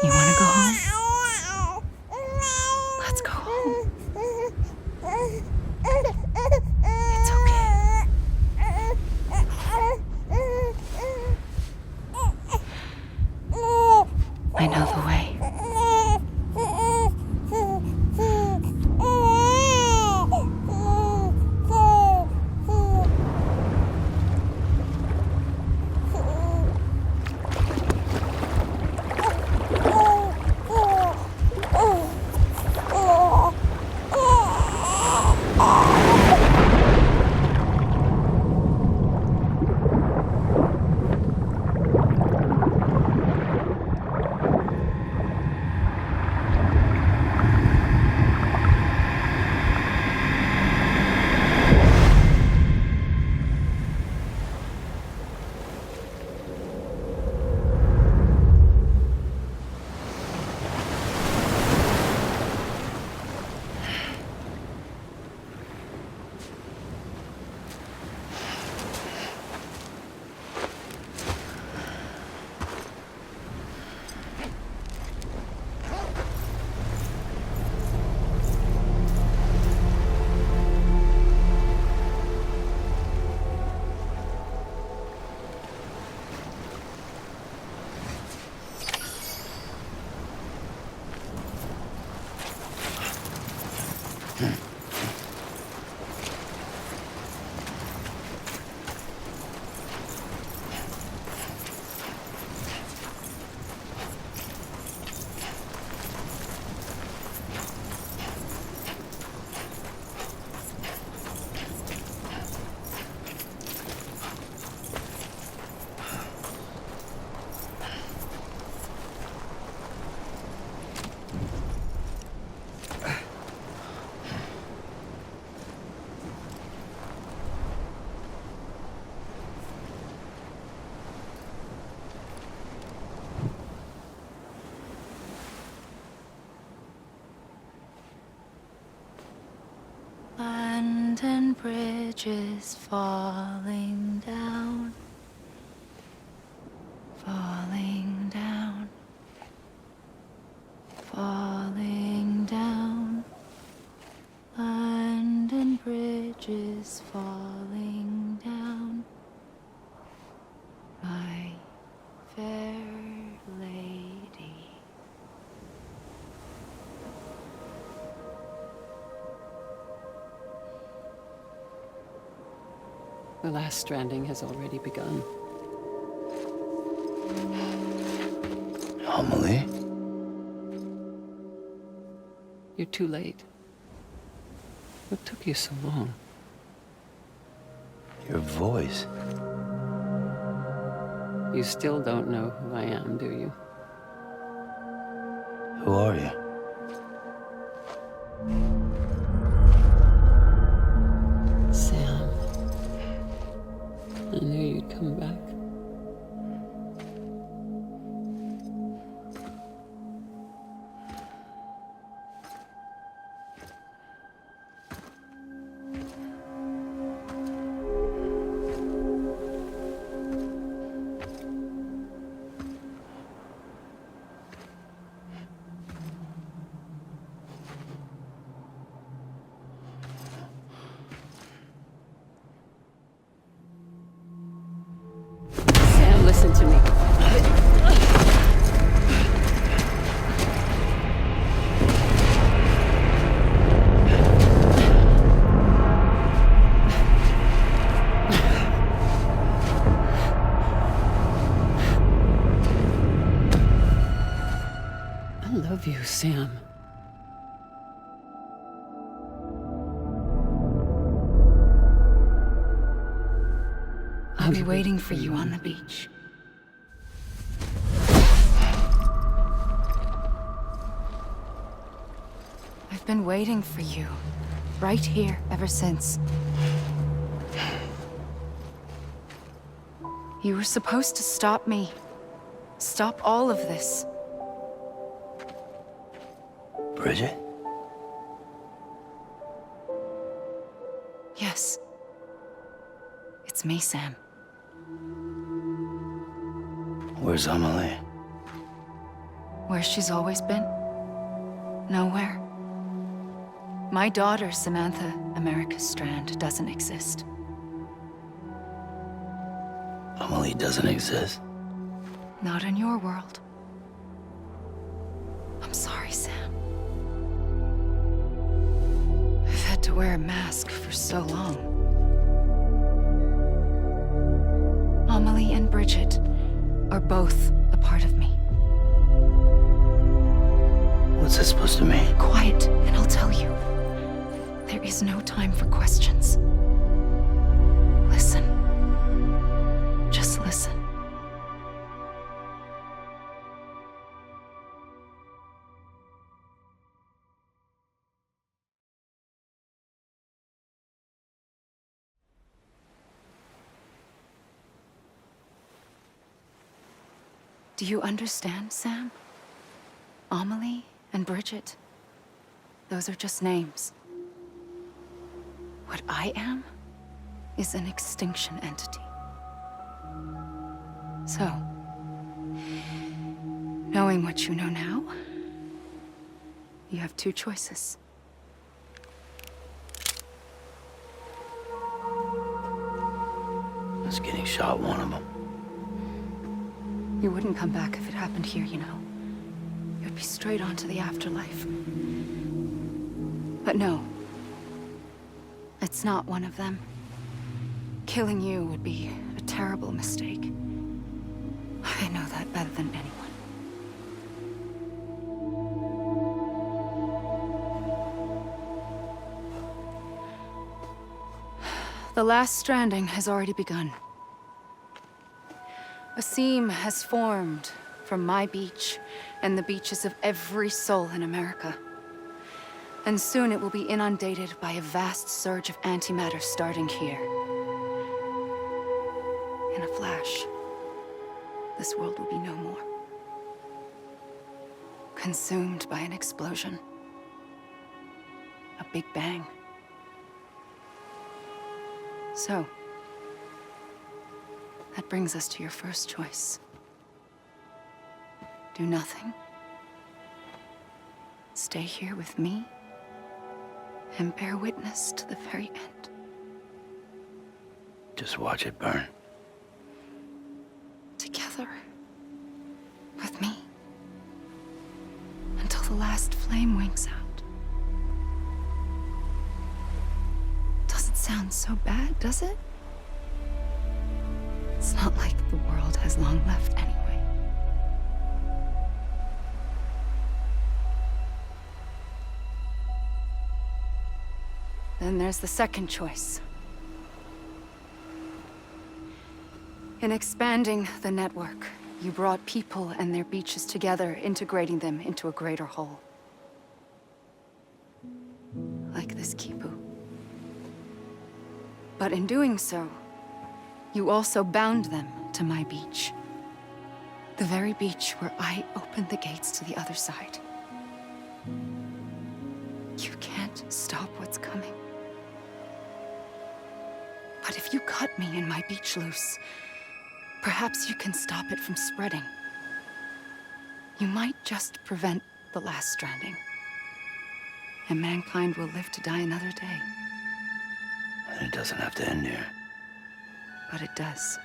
You want to go home? Let's go home. It's okay. I know the way. And bridges falling down, falling down, falling down. London bridges falling down, my fair lady. The last stranding has already begun. Amelie? You're too late. What took you so long? Your voice. You still don't know who I am, do you? Who are you? Sam. I knew you'd come back. Listen to me. I love you, Sam. I'll be waiting for you on the beach. I've been waiting for you, right here, ever since. You were supposed to stop me. Stop all of this. Bridget? Yes. It's me, Sam. Where's Amelie? Where she's always been? Nowhere. My daughter, Samantha America Strand, doesn't exist. Amelie doesn't exist. Not in your world. I'm sorry, Sam. I've had to wear a mask for so long. Amelie and Bridget are both a part of me. What's that supposed to mean? Quiet, and I'll tell you. There is no time for questions. Listen. Just listen. Do you understand, Sam? Amelie and Bridget, those are just names. What I am is an extinction entity. So, knowing what you know now, you have two choices. Is getting shot one of them? You wouldn't come back if it happened here, you know. You'd be straight on to the afterlife. But no. It's not one of them. Killing you would be a terrible mistake. I know that better than anyone. The last stranding has already begun. A seam has formed from my beach and the beaches of every soul in America. And soon it will be inundated by a vast surge of antimatter starting here. In a flash, this world will be no more. Consumed by an explosion. A big bang. So, that brings us to your first choice. Do nothing. Stay here with me and bear witness to the very end. Just watch it burn. Together. With me. Until the last flame winks out. Doesn't sound so bad, does it? It's not like the world has long left anyway. Then there's the second choice. In expanding the network, you brought people and their beaches together, integrating them into a greater whole. Like this Kipu. But in doing so, you also bound them to my beach. The very beach where I opened the gates to the other side. You can't stop what's coming. But if you cut me and my beach loose, perhaps you can stop it from spreading. You might just prevent the last stranding. And mankind will live to die another day. And it doesn't have to end here. But it does.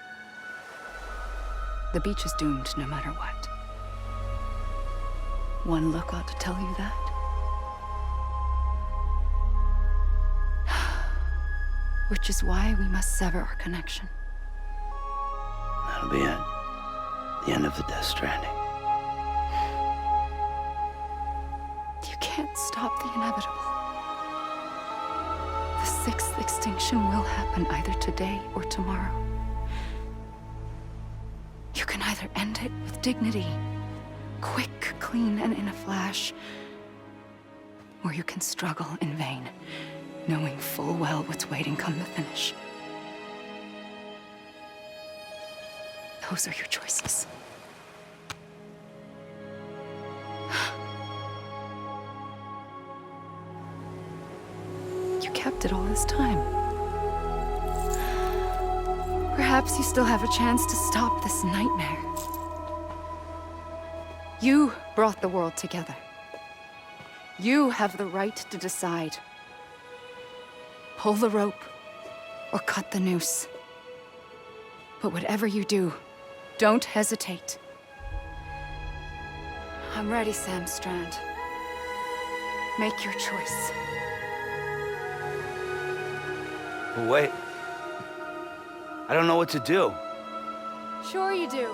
The beach is doomed no matter what. One look ought to tell you that. Which is why we must sever our connection. That'll be it. The end of the Death Stranding. You can't stop the inevitable. The sixth extinction will happen either today or tomorrow. You can either end it with dignity, quick, clean, and in a flash, or you can struggle in vain, knowing full well what's waiting come the finish. Those are your choices. You kept it all this time. Perhaps you still have a chance to stop this nightmare. You brought the world together. You have the right to decide. Pull the rope, or cut the noose. But whatever you do, don't hesitate. I'm ready, Sam Strand. Make your choice. But wait. I don't know what to do. Sure you do.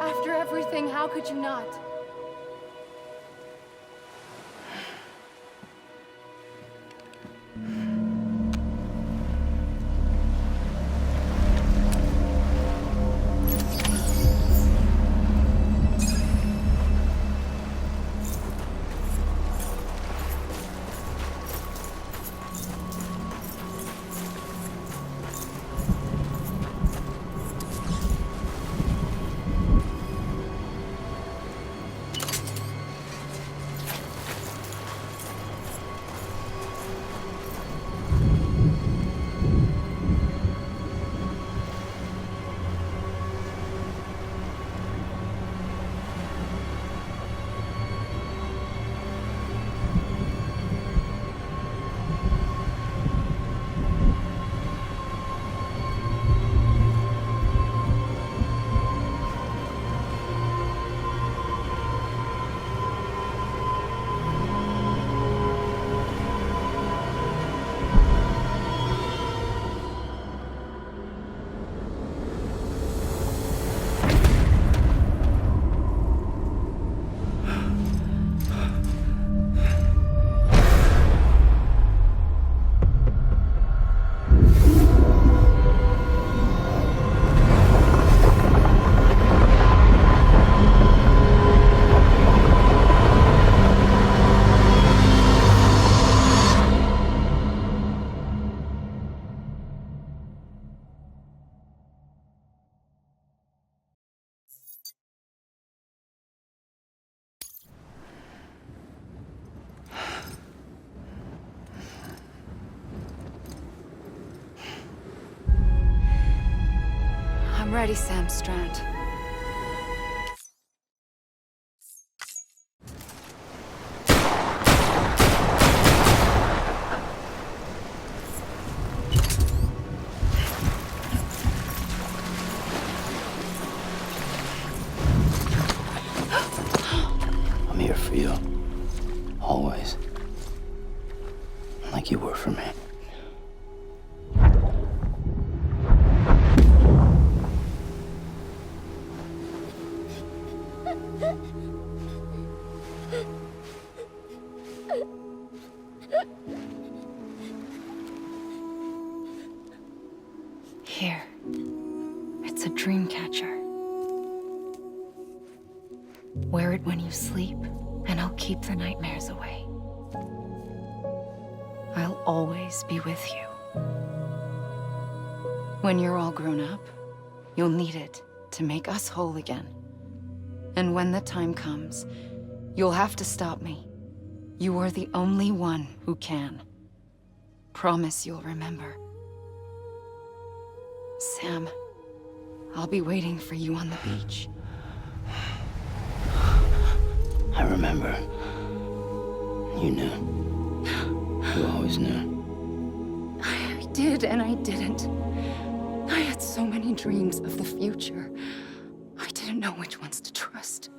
After everything, how could you not? I'm ready, Sam Strand. I'm here for you. Always. Like you were for me. Here. It's a dream catcher. Wear it when you sleep, and I'll keep the nightmares away. I'll always be with you. When you're all grown up, you'll need it to make us whole again. And when the time comes, you'll have to stop me. You are the only one who can. Promise you'll remember. Sam, I'll be waiting for you on the beach. I remember. You knew. You always knew. I did and I didn't. I had so many dreams of the future. I didn't know which ones to trust.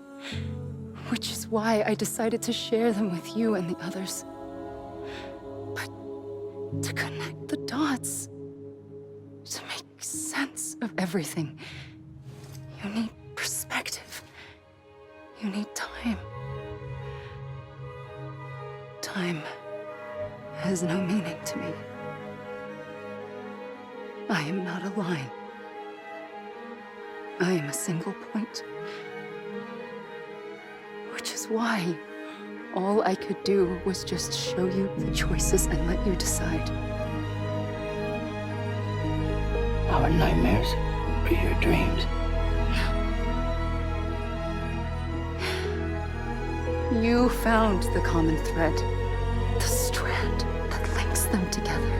Which is why I decided to share them with you and the others. But to connect the dots, to make sense of everything, you need perspective. You need time. Time has no meaning to me. I am not a line. I am a single point. Which is why all I could do was just show you the choices and let you decide. Our nightmares are your dreams. You found the common thread, the strand that links them together.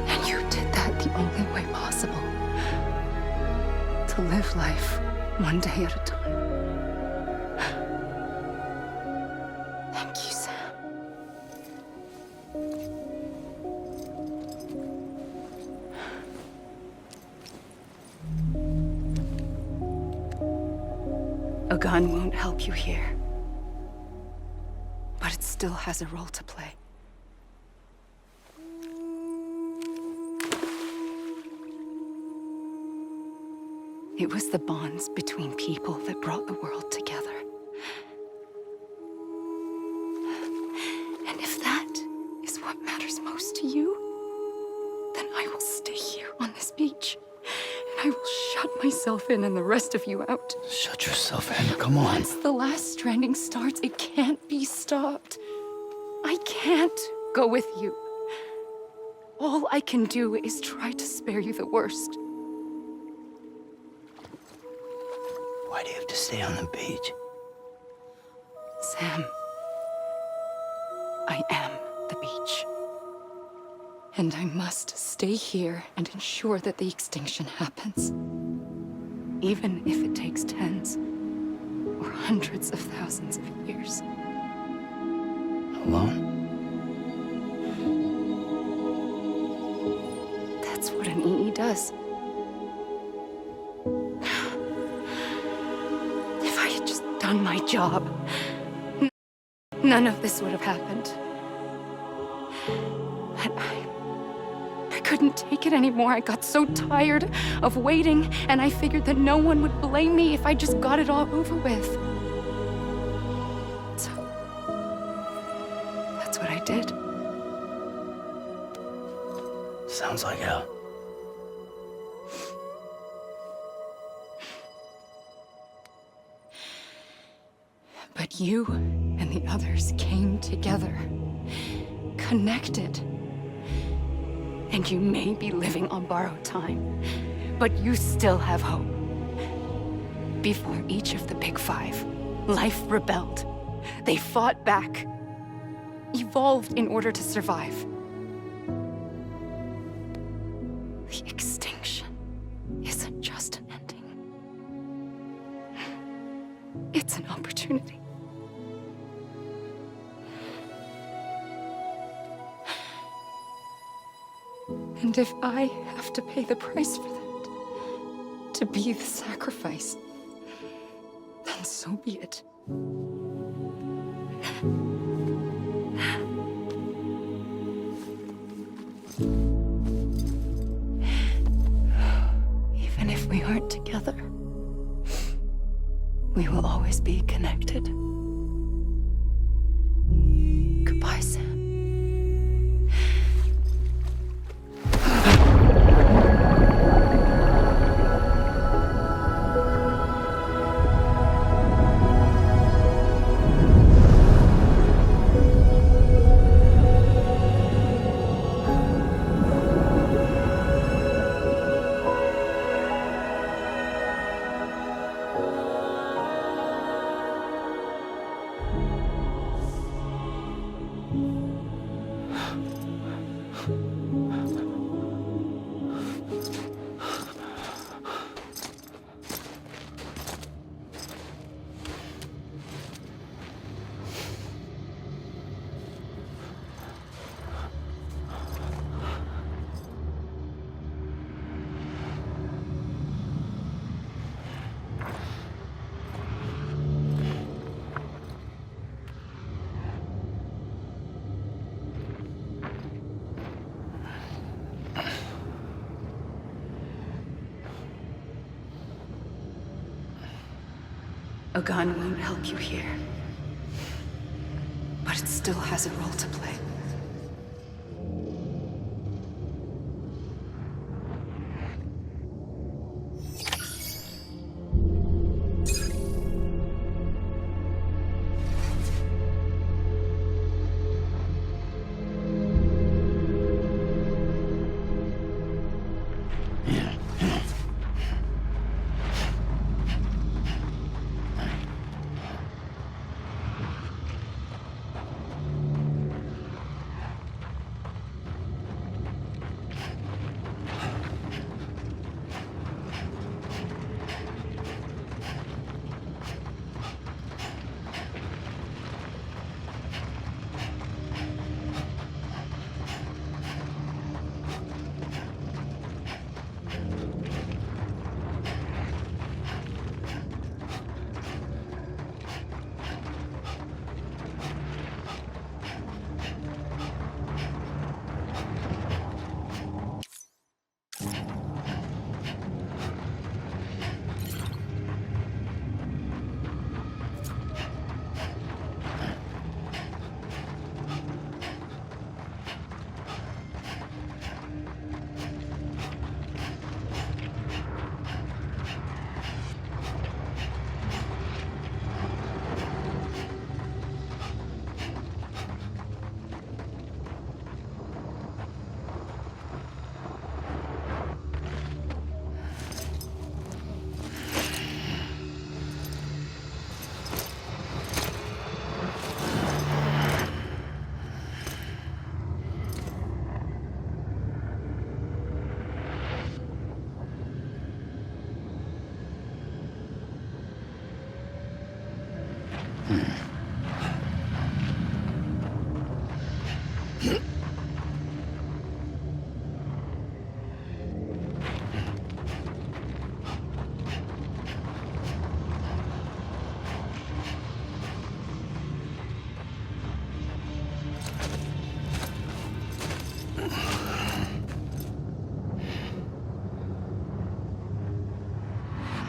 And you did that the only way possible. To live life one day at a time. gun won't help you here. But it still has a role to play. It was the bonds between people that brought the world together. And if that is what matters most to you, then I will stay here on this beach. And I will shut myself in and the rest of you out. Shut yourself in. Come on. Once the last stranding starts, it can't be stopped. I can't go with you. All I can do is try to spare you the worst. Why do you have to stay on the beach? Sam, I am the beach. And I must stay here and ensure that the extinction happens. Even if it takes tens or hundreds of thousands of years. Alone? That's what an EE does. If I had just done my job, none of this would have happened. But I couldn't take it anymore. I got so tired of waiting, and I figured that no one would blame me if I just got it all over with. So, that's what I did. Sounds like hell. But you and the others came together, connected. And you may be living on borrowed time, but you still have hope. Before each of the Big Five, life rebelled. They fought back, evolved in order to survive. The extinction isn't just an ending. It's an opportunity. And if I have to pay the price for that, to be the sacrifice, then so be it. Even if we aren't together, we will always be connected. Goodbye, Sam. A gun won't help you here. But it still has a role to play.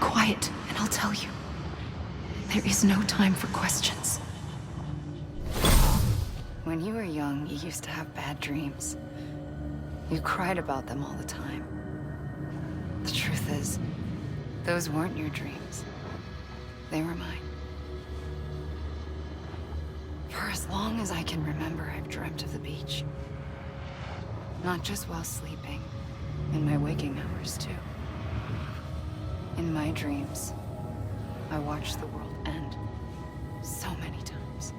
Quiet, and I'll tell you. There is no time for questions. When you were young, you used to have bad dreams. You cried about them all the time. The truth is, those weren't your dreams. They were mine. For as long as I can remember, I've dreamt of the beach. Not just while sleeping, in my waking hours too. In my dreams, I watched the world end so many times.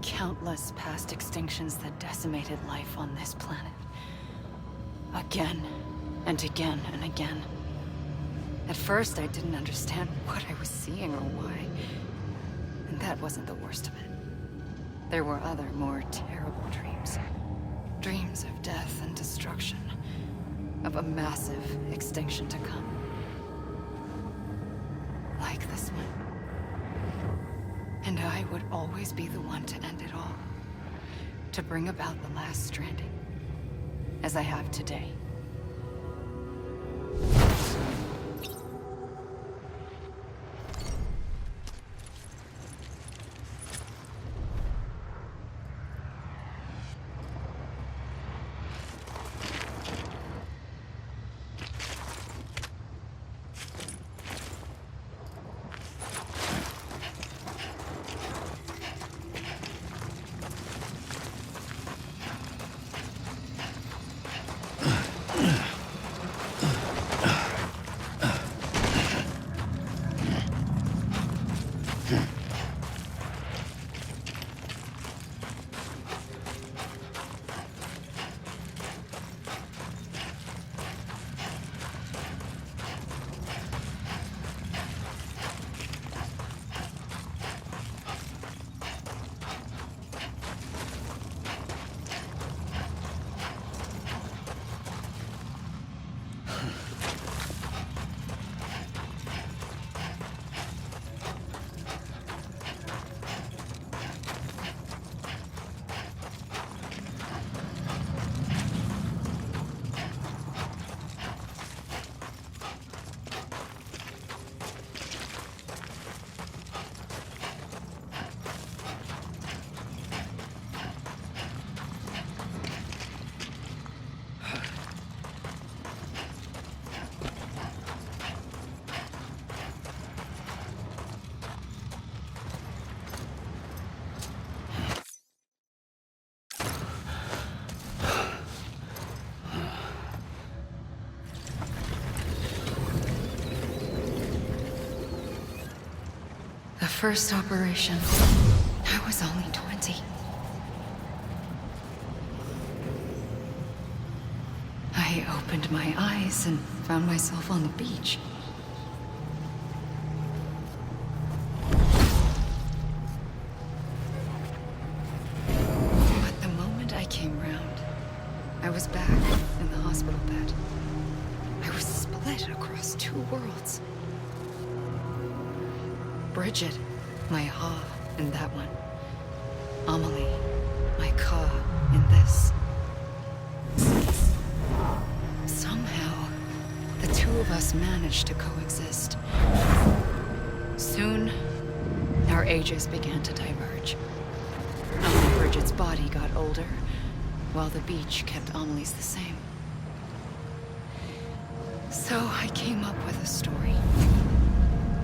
Countless past extinctions that decimated life on this planet. Again, and again, and again. At first, I didn't understand what I was seeing or why. And that wasn't the worst of it. There were other, more terrible dreams. Dreams of death and destruction. Of a massive extinction to come. Like this one. And I would always be the one to end it all. To bring about the last stranding. As I have today. The first operation, I was only 20. I opened my eyes and found myself on the beach. But the moment I came round, I was back in the hospital bed. I was split across two worlds. Bridget, my Ha in that one. Amelie, my Ka in this. Somehow, the two of us managed to coexist. Soon, our ages began to diverge. Only Bridget's body got older, while the beach kept Amelie's the same. So I came up with a story.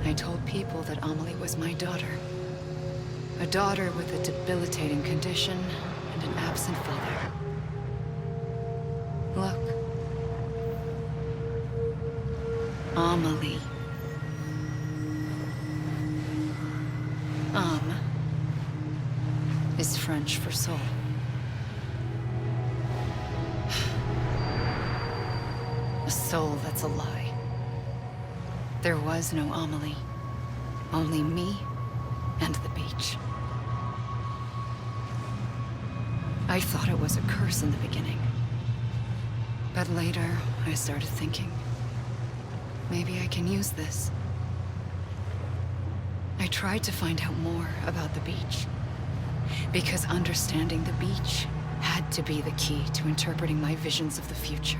I told people that Amelie was my daughter. A daughter with a debilitating condition and an absent father. Look. Amelie. Âme is French for soul. A soul that's a lie. There was no Amelie. Only me and the beach. I thought it was a curse in the beginning. But later, I started thinking, maybe I can use this. I tried to find out more about the beach, because understanding the beach had to be the key to interpreting my visions of the future.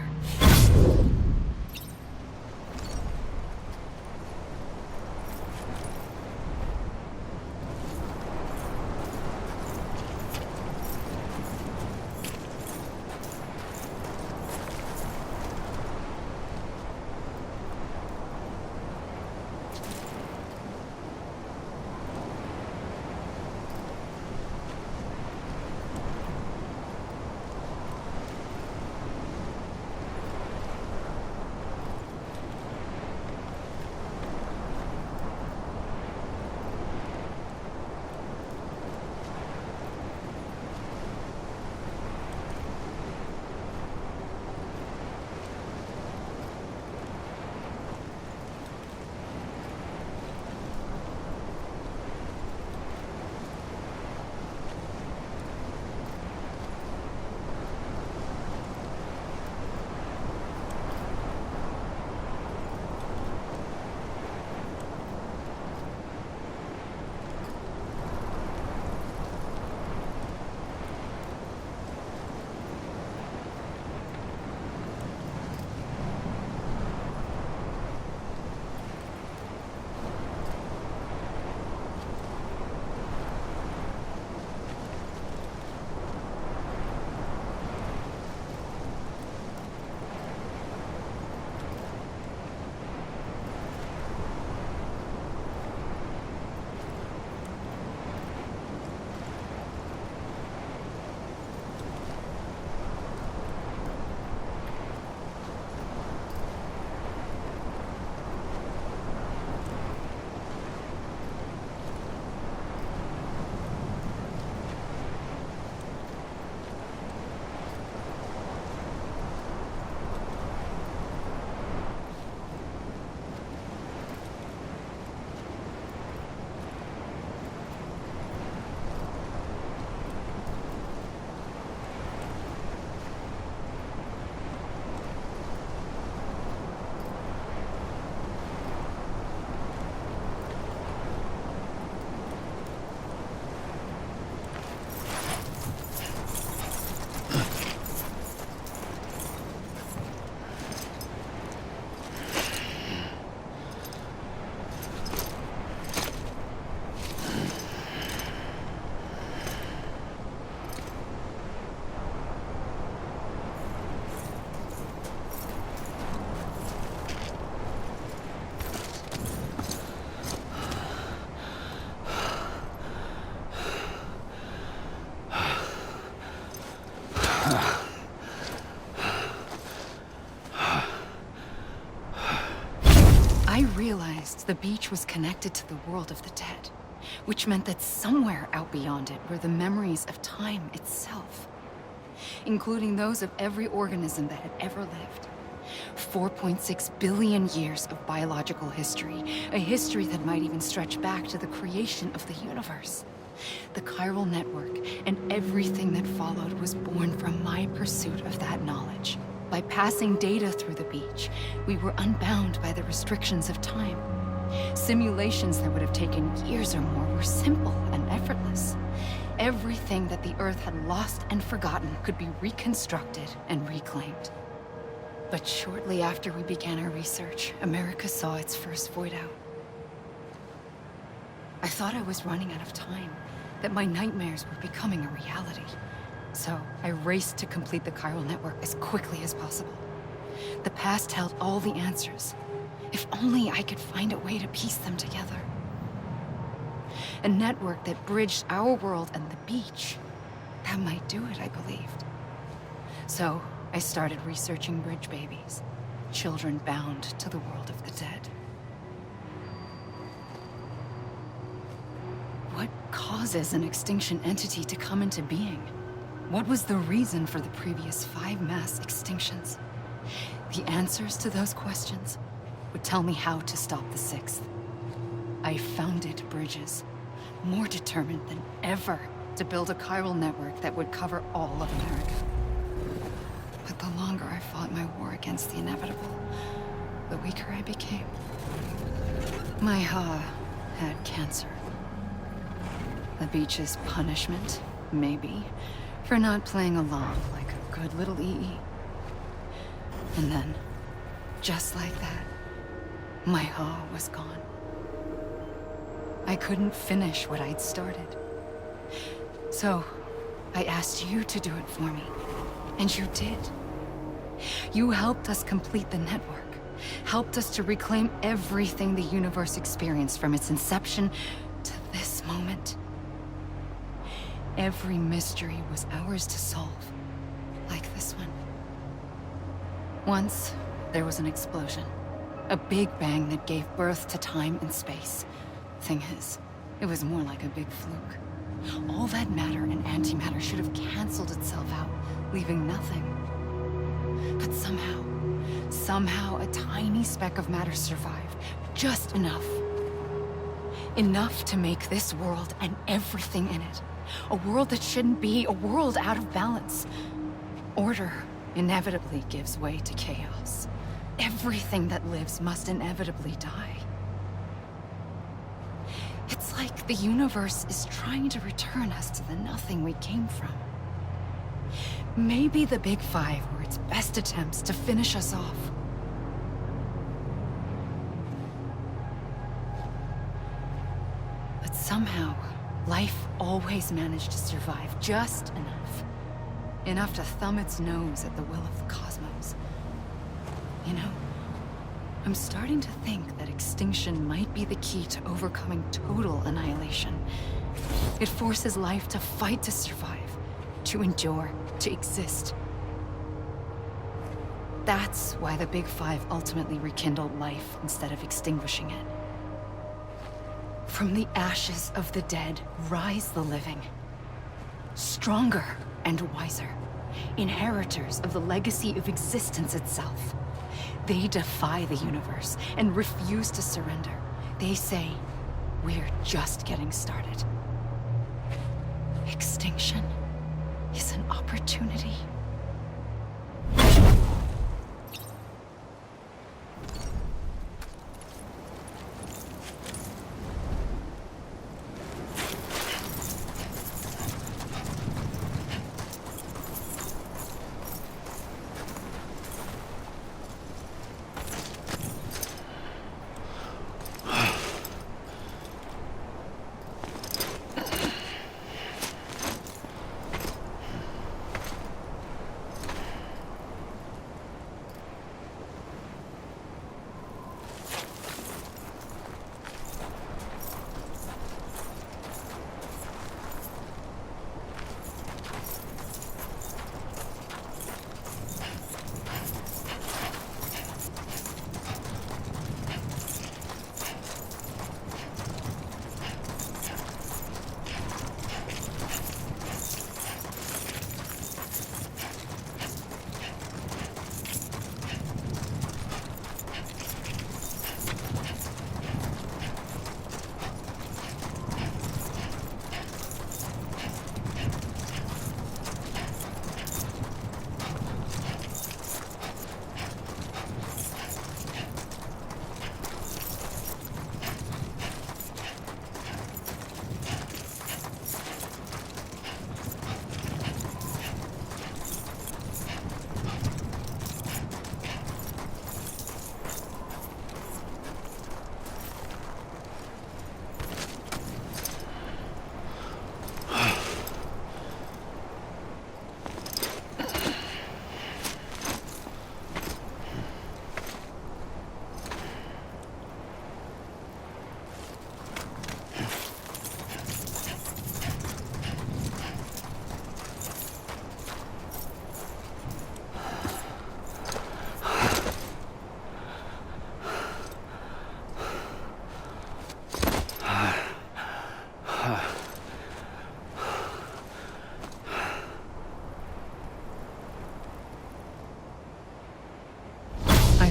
I realized the beach was connected to the world of the dead, which meant that somewhere out beyond it were the memories of time itself, including those of every organism that had ever lived. 4.6 billion years of biological history, a history that might even stretch back to the creation of the universe. The chiral network and everything that followed was born from my pursuit of that knowledge. By passing data through the beach, we were unbound by the restrictions of time. Simulations that would have taken years or more were simple and effortless. Everything that the Earth had lost and forgotten could be reconstructed and reclaimed. But shortly after we began our research, America saw its first void out. I thought I was running out of time, that my nightmares were becoming a reality. So I raced to complete the chiral network as quickly as possible. The past held all the answers. If only I could find a way to piece them together. A network that bridged our world and the beach. That might do it, I believed. So I started researching bridge babies, children bound to the world of the dead. What causes an extinction entity to come into being? What was the reason for the previous 5 mass extinctions? The answers to those questions would tell me how to stop the 6th. I founded bridges, more determined than ever to build a chiral network that would cover all of America. But the longer I fought my war against the inevitable, the weaker I became. My Ha had cancer. The beach's punishment, maybe, for not playing along like a good little EE. And then, just like that, my Ha was gone. I couldn't finish what I'd started. So, I asked you to do it for me, and you did. You helped us complete the network, helped us to reclaim everything the universe experienced from its inception to this moment. Every mystery was ours to solve, like this one. Once, there was an explosion. A big bang that gave birth to time and space. Thing is, it was more like a big fluke. All that matter and antimatter should have canceled itself out, leaving nothing. But somehow a tiny speck of matter survived. Just enough. Enough to make this world and everything in it. A world that shouldn't be, a world out of balance. Order inevitably gives way to chaos. Everything that lives must inevitably die. It's like the universe is trying to return us to the nothing we came from. Maybe the Big Five were its best attempts to finish us off. But somehow, life always managed to survive just enough. Enough to thumb its nose at the will of the cosmos. You know, I'm starting to think that extinction might be the key to overcoming total annihilation. It forces life to fight to survive, to endure, to exist. That's why the Big Five ultimately rekindled life instead of extinguishing it. From the ashes of the dead rise the living. Stronger and wiser. Inheritors of the legacy of existence itself. They defy the universe and refuse to surrender. They say, we're just getting started. Extinction is an opportunity.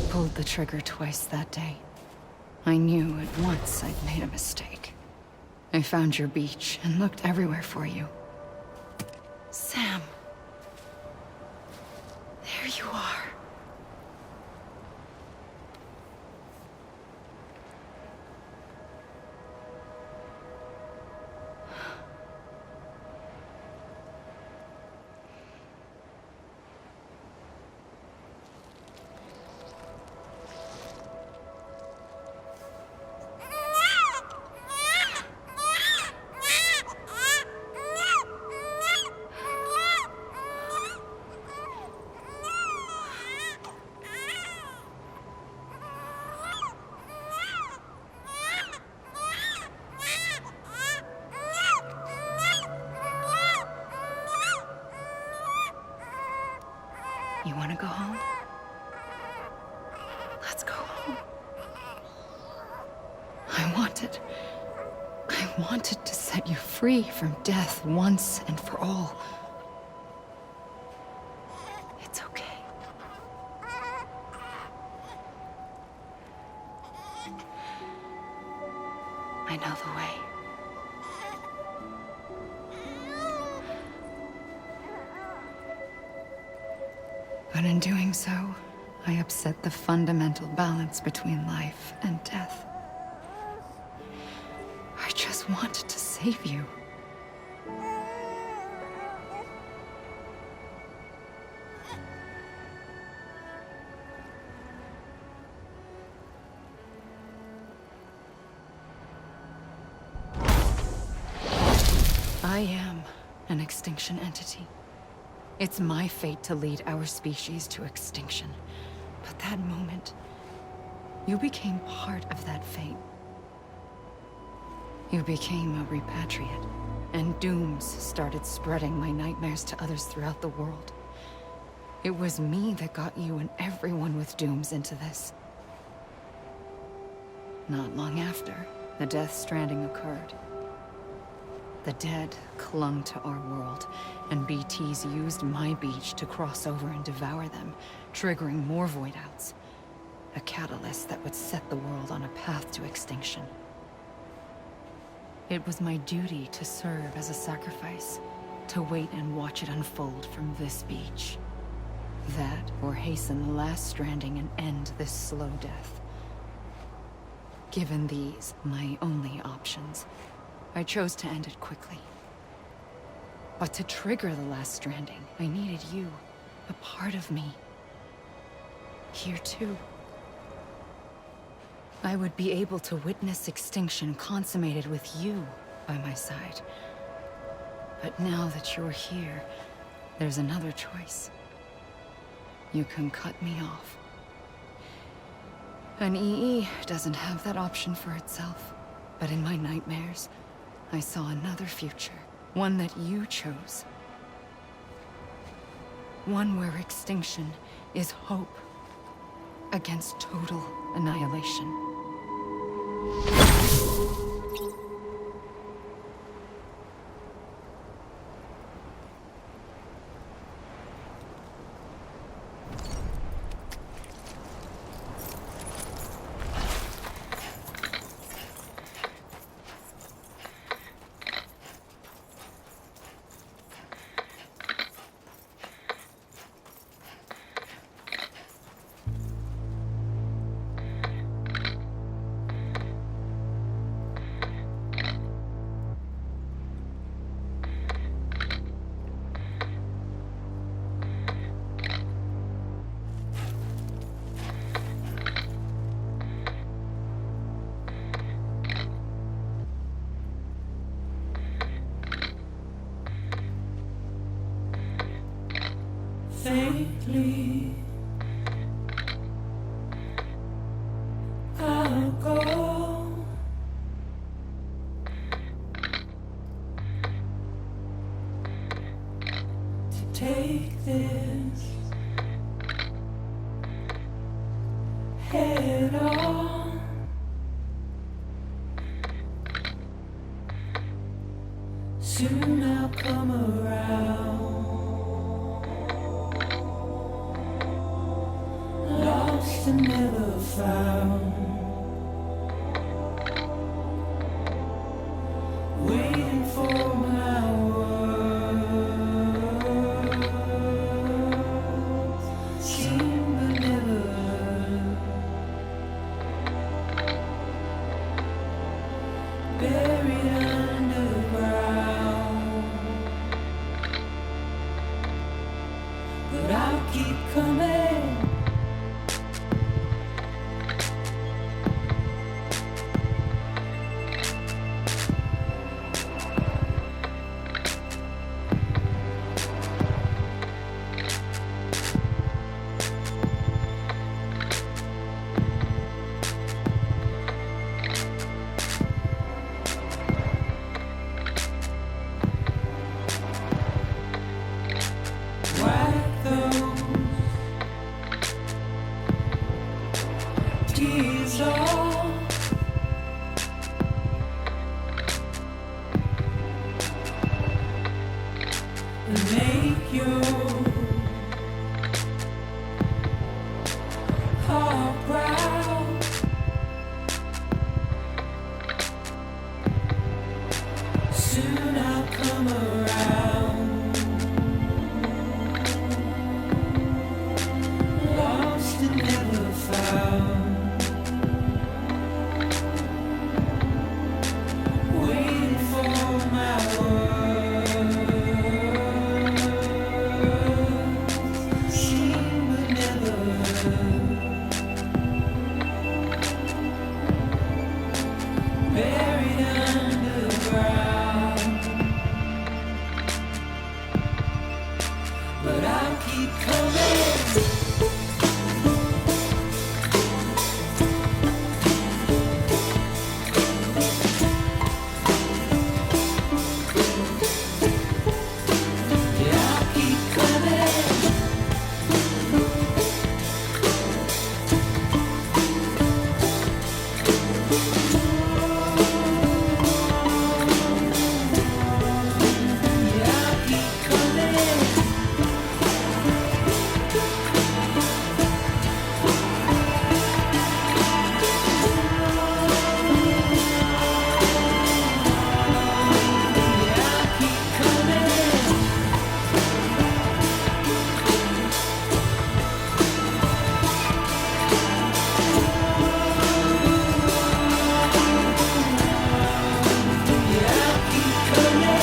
Pulled the trigger twice that day. I knew at once I'd made a mistake. I found your beach and looked everywhere for you. Sam. There you are. You want to go home? Let's go home. I wanted to set you free from death once and for all. It's okay. I know the way. But in doing so, I upset the fundamental balance between life and death. I just wanted to save you. I am an extinction entity. It's my fate to lead our species to extinction. But that moment, you became part of that fate. You became a repatriate, and dooms started spreading my nightmares to others throughout the world. It was me that got you and everyone with dooms into this. Not long after, the Death Stranding occurred. The dead clung to our world, and BTs used my beach to cross over and devour them, triggering more void outs. A catalyst that would set the world on a path to extinction. It was my duty to serve as a sacrifice, to wait and watch it unfold from this beach. That, or hasten the last stranding and end this slow death. Given these, my only options, I chose to end it quickly. But to trigger the last stranding, I needed you, a part of me. Here too. I would be able to witness extinction consummated with you by my side. But now that you're here, there's another choice. You can cut me off. An EE doesn't have that option for itself. But in my nightmares, I saw another future. One that you chose. One where extinction is hope against total annihilation. Faintly, I'll go to take this head on. Soon I'll come around. Lost and never found. coming. Wipe those tears off. And make your heart proud. Soon I'll come around. Lost and never found. Waiting for my words. Seen but never heard. Buried underground. But I'll keep coming. Yeah, I'll keep coming. Yeah, I'll keep coming. Yeah, I'll keep coming. Yeah, I'll keep coming. Yeah, I'll keep coming.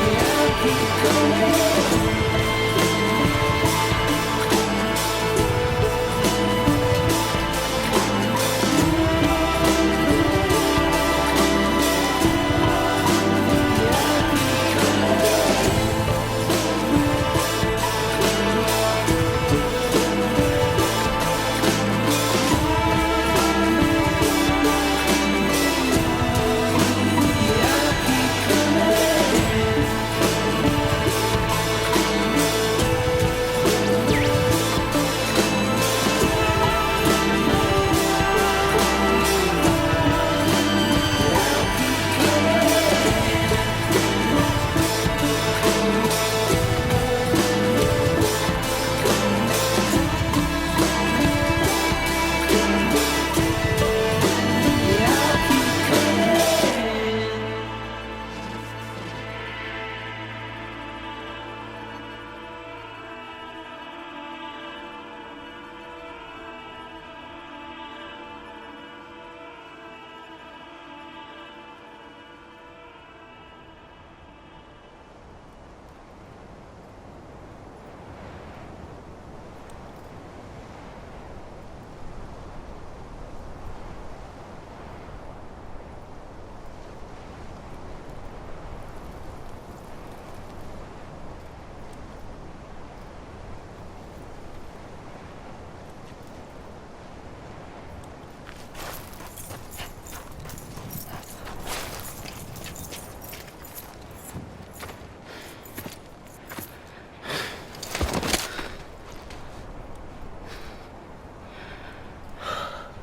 Yeah, I'll keep coming.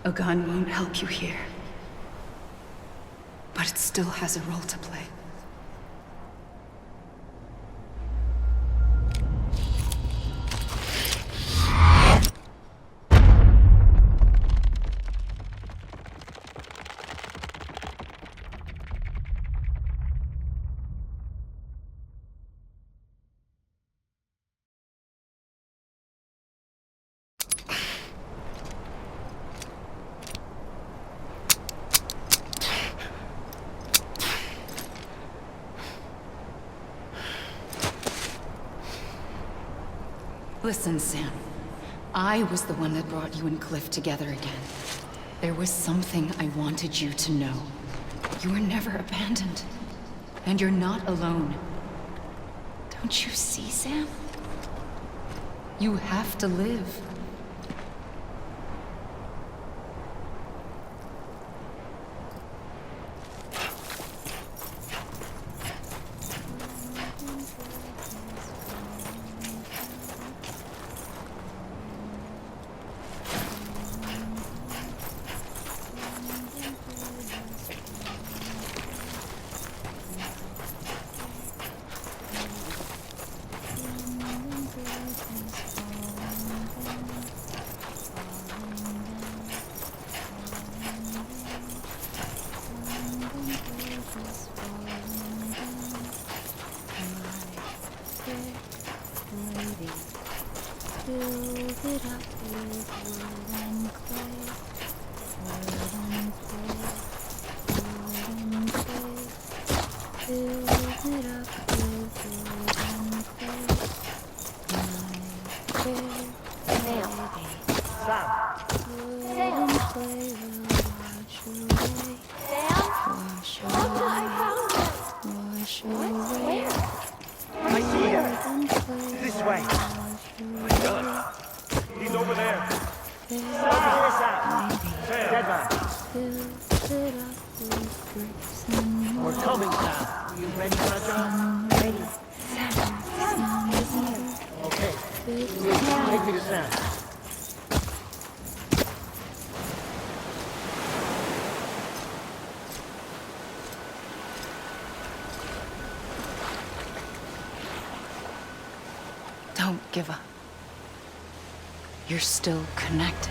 A gun won't help you here. But it still has a role to play. Listen, Sam. I was the one that brought you and Cliff together again. There was something I wanted you to know. You were never abandoned. And you're not alone. Don't you see, Sam? You have to live. Don't give up. You're still connected.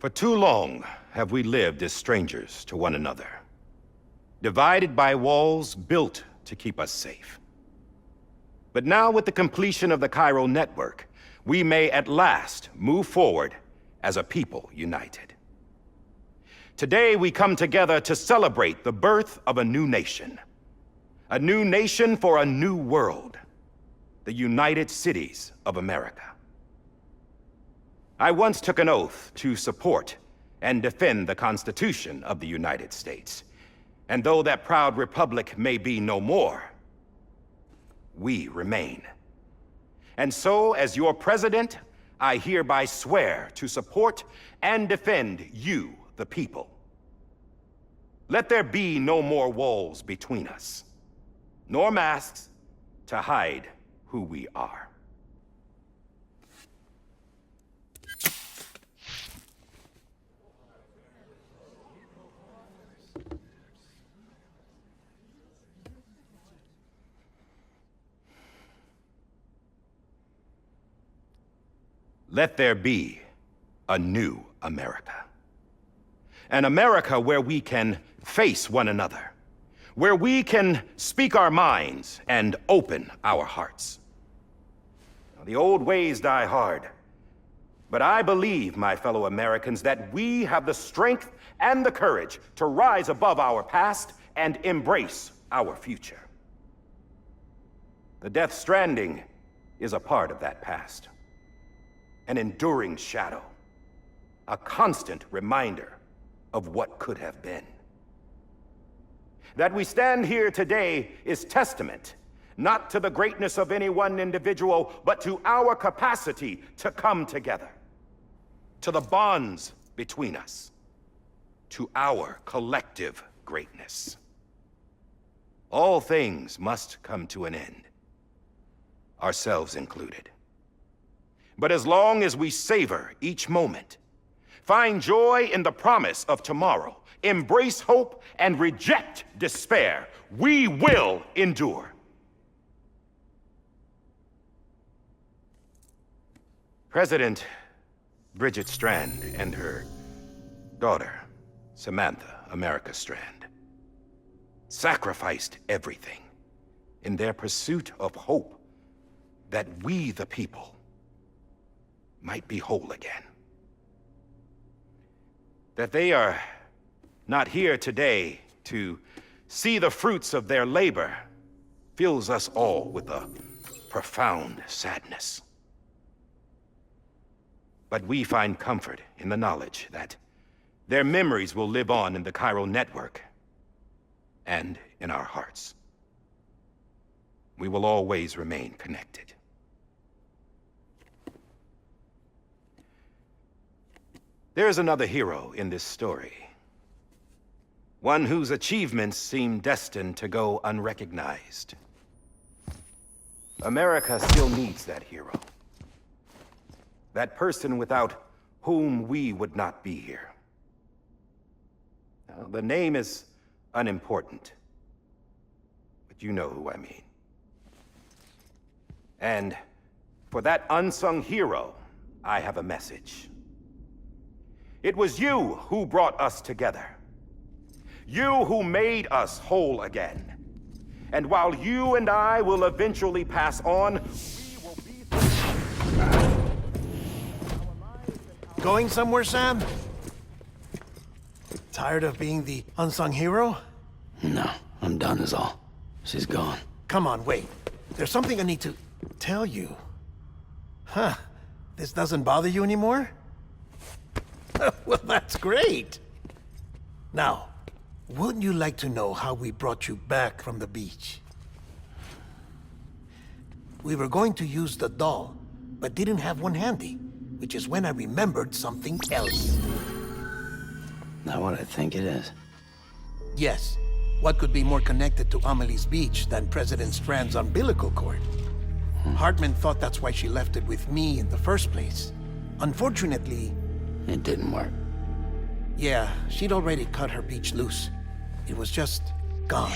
For too long have we lived as strangers to one another, divided by walls built to keep us safe. But now, with the completion of the Chiral network, we may at last move forward as a people united. Today, we come together to celebrate the birth of a new nation for a new world, the United Cities of America. I once took an oath to support and defend the Constitution of the United States. And though that proud republic may be no more, we remain. And so, as your president, I hereby swear to support and defend you, the people. Let there be no more walls between us, nor masks to hide who we are. let there be a new America. An America where we can face one another, where we can speak our minds and open our hearts. Now, the old ways die hard, but I believe, my fellow Americans, that we have the strength and the courage to rise above our past and embrace our future. The Death Stranding is a part of that past, an enduring shadow, a constant reminder of what could have been. That we stand here today is testament not to the greatness of any one individual, but to our capacity to come together, to the bonds between us, to our collective greatness. All things must come to an end, ourselves included. But as long as we savor each moment, find joy in the promise of tomorrow, embrace hope, and reject despair, we will endure. President Bridget Strand and her daughter, Samantha America Strand, sacrificed everything in their pursuit of hope that we, the people, might be whole again. That they are not here today to see the fruits of their labor fills us all with a profound sadness. But we find comfort in the knowledge that their memories will live on in the chiral network and in our hearts. We will always remain connected. There is another hero in this story. One whose achievements seem destined to go unrecognized. America still needs that hero. That person without whom we would not be here. Now, the name is unimportant, but you know who I mean. And for that unsung hero, I have a message. It was you who brought us together. You who made us whole again. And while you and I will eventually pass on, we will be... Going somewhere, Sam? Tired of being the unsung hero? No, I'm done is all. She's gone. Come on, wait. There's something I need to tell you. Huh. This doesn't bother you anymore? Well, that's great. Now, wouldn't you like to know how we brought you back from the beach? We were going to use the doll, but didn't have one handy, which is when I remembered something else. Not what I think it is. Yes. What could be more connected to Amelie's beach than President Strand's umbilical cord? Hartman thought that's why she left it with me in the first place. Unfortunately... It didn't work. Yeah, she'd already cut her beach loose. It was just gone.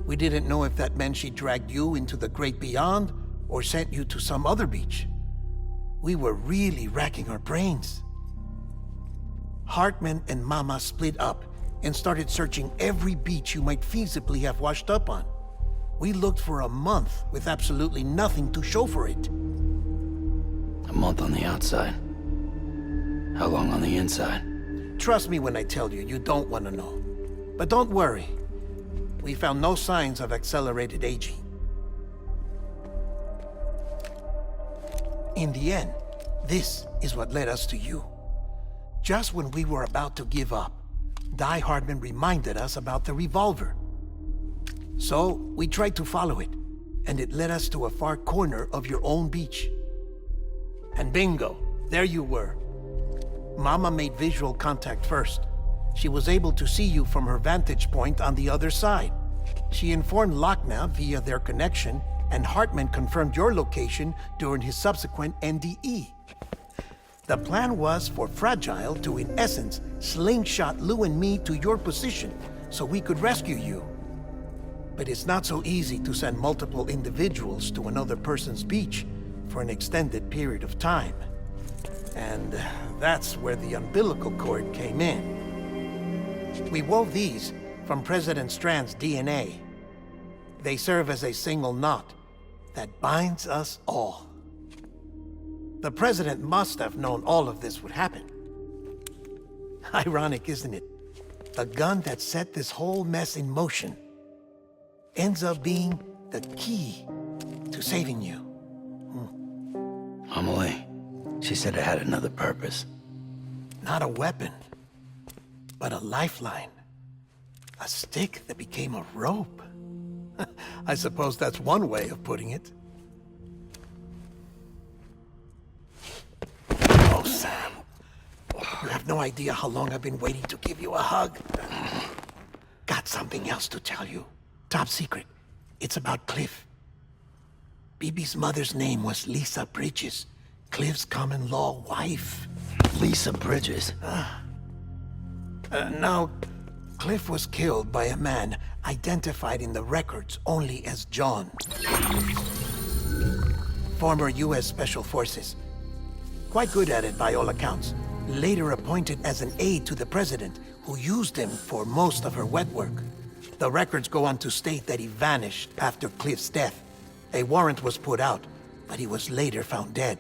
We didn't know if that meant she dragged you into the great beyond or sent you to some other beach. We were really racking our brains. Hartman and Mama split up and started searching every beach you might feasibly have washed up on. We looked for a month with absolutely nothing to show for it. A month on the outside. How long on the inside? Trust me when I tell you, you don't want to know. But don't worry. We found no signs of accelerated aging. In the end, this is what led us to you. Just when we were about to give up, Die Hartman reminded us about the revolver. So, we tried to follow it, and it led us to a far corner of your own beach. And bingo, there you were. Mama made visual contact first. She was able to see you from her vantage point on the other side. She informed Lochna via their connection, and Hartman confirmed your location during his subsequent NDE. The plan was for Fragile to, in essence, slingshot Lou and me to your position so we could rescue you. But it's not so easy to send multiple individuals to another person's beach for an extended period of time. And that's where the umbilical cord came in. We wove these from President Strand's DNA. They serve as a single knot that binds us all. The President must have known all of this would happen. Ironic, isn't it? The gun that set this whole mess in motion ends up being the key to saving you. Amelie, she said it had another purpose. Not a weapon, but a lifeline. A stick that became a rope. I suppose that's one way of putting it. Oh, Sam. You have no idea how long I've been waiting to give you a hug. Got something else to tell you. Top secret. It's about Cliff. Bibi's mother's name was Lisa Bridges, Cliff's common-law wife. Lisa Bridges. Now, Cliff was killed by a man identified in the records only as John. Former U.S. Special Forces. Quite good at it by all accounts. Later appointed as an aide to the president, who used him for most of her wet work. The records go on to state that he vanished after Cliff's death. A warrant was put out, but he was later found dead.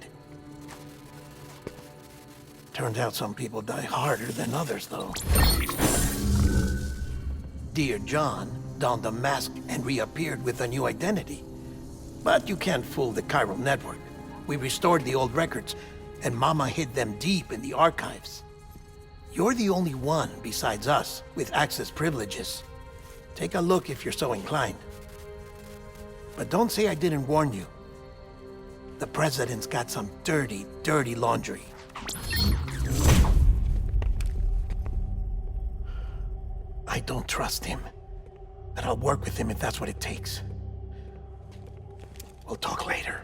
Turned out some people die harder than others, though. Dear John donned a mask and reappeared with a new identity. But you can't fool the chiral network. We restored the old records, and Mama hid them deep in the archives. You're the only one besides us with access privileges. Take a look if you're so inclined. But don't say I didn't warn you. The president's got some dirty, dirty laundry. I don't trust him, but I'll work with him if that's what it takes. We'll talk later.